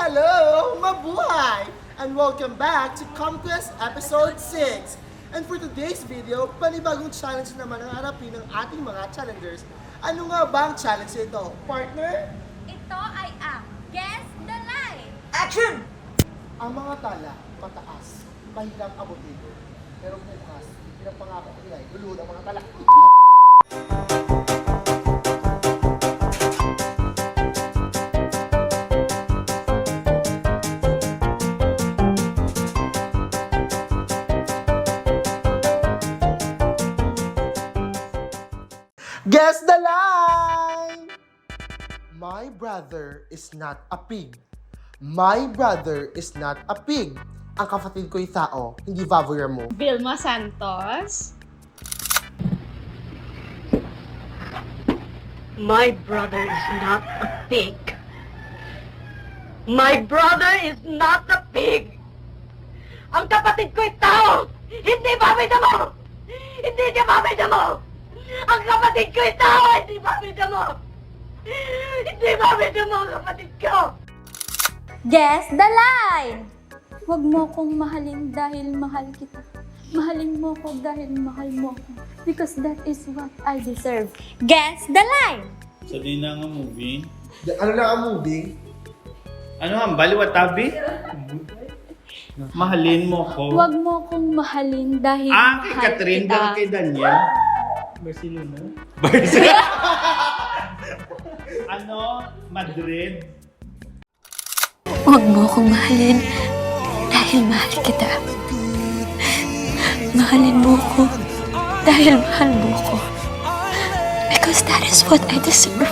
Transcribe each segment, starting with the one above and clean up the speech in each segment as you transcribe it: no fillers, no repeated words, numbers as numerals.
Hello! Mabuhay! And welcome back to Conquest Episode 6. And for today's video, panibagong challenge naman ang harapin ng ating mga challengers. Ano nga ba ang challenge ito? Partner? Ito ay ang Guess the Line! Action! Ang mga tala, mataas, mahirap abutin. Pero bukas, pinapangako ko nila, lulod ang mga tala. Guess the line! My brother is not a pig. My brother is not a pig. Ang kapatid ko'y tao, hindi baboy mo. Vilma Santos. My brother is not a pig. My brother is not a pig. Ang kapatid ko'y tao, hindi baboy mo. Hindi niya baboy mo. Ang kapatid ko'y tao, hindi baboy mo. Hindi baboy mo ang kapatid ko. Guess the Line! Huwag mo akong mahalin dahil mahal kita. Mahalin mo ako dahil mahal mo ako. Because that is what I deserve. Guess the Line! So, di na nga movie. Ano lang ang movie? Ano ang baliwatabi? Mahalin mo ko. Huwag mo akong mahalin dahil Kay mahal Catherine, kita. pero kay Daniel. Barcelona? Barcelona? Ano? Madrid? Huwag mo akong mahalin dahil mahal kita. Mahalin mo ko dahil mahal mo ko. Because that is what I deserve.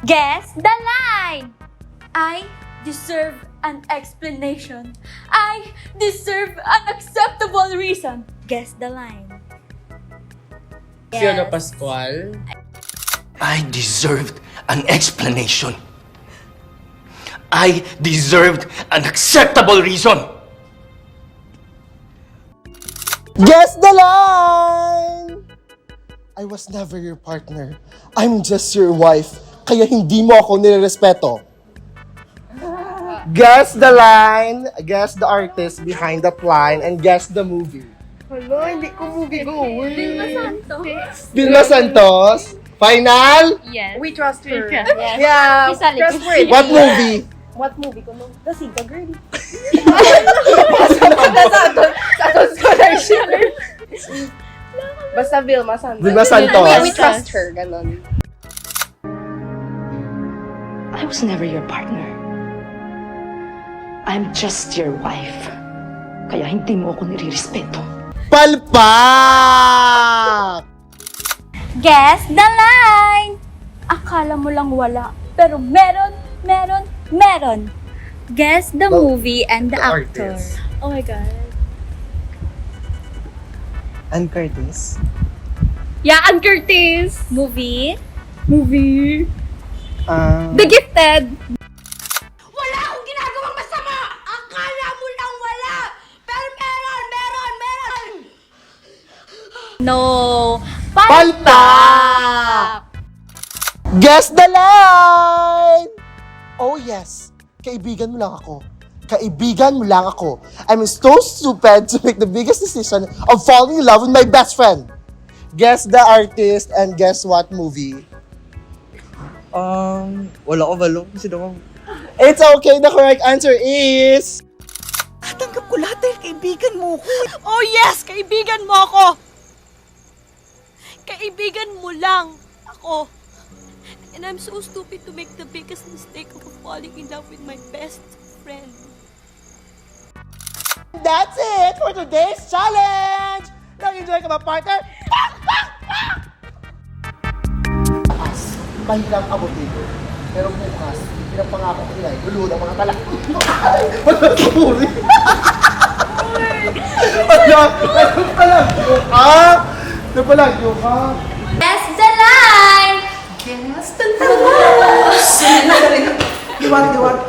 Guess the Line! I deserve an explanation. I deserve an acceptable reason. Guess the line. Fiona Pascual. I deserved an explanation. I deserved an acceptable reason. Guess the line! I was never your partner. I'm just your wife. Kaya hindi mo ako nirerespeto. Guess the line, guess the artist behind that line, and guess the movie. Hala, hindi ko movie go. Vilma Santos. Final? Yes. We trust her. We trust. Yes. Yeah, Isali. trustworthy. What movie? What movie ko no? The Sinta Girl. Sa scholarship. Basta Vilma Santos. Vilma Santos. We trust her, ganon. I was never your partner. I'm just your wife. Kaya hindi mo ako nirirespeto. Palpak! Guess the line! Akala mo lang wala, pero meron. Guess the movie and the actor. artist. Oh my God. Ann Curtis. Yeah, Ann Curtis. Movie? The Gifted. Wala akong ginagawang masama! Akala mo lang wala! Pero meron! No. Palpak! Guess the line! Oh yes, kaibigan mo lang ako. Kaibigan mo lang ako. I'm so stupid to make the biggest decision of falling in love with my best friend. Guess the artist and guess what movie. Wala ko balo. Kasi daw It's okay, the correct answer is... Tanggap ko lahat dahil kaibigan mo ko. Oh yes! Kaibigan mo ako! Kaibigan mo lang ako. And I'm so stupid to make the biggest mistake of falling in love with my best friend. That's it for today's challenge! Nag-enjoy ka ba, partner? Taas, mahirap abutin. Pero bukas, pinapangako ko nila, lulod ang mga tala. Magpapuri! Ano palang joke ha? Ano palang joke ha? Guess the line! Guess the line! Diwag!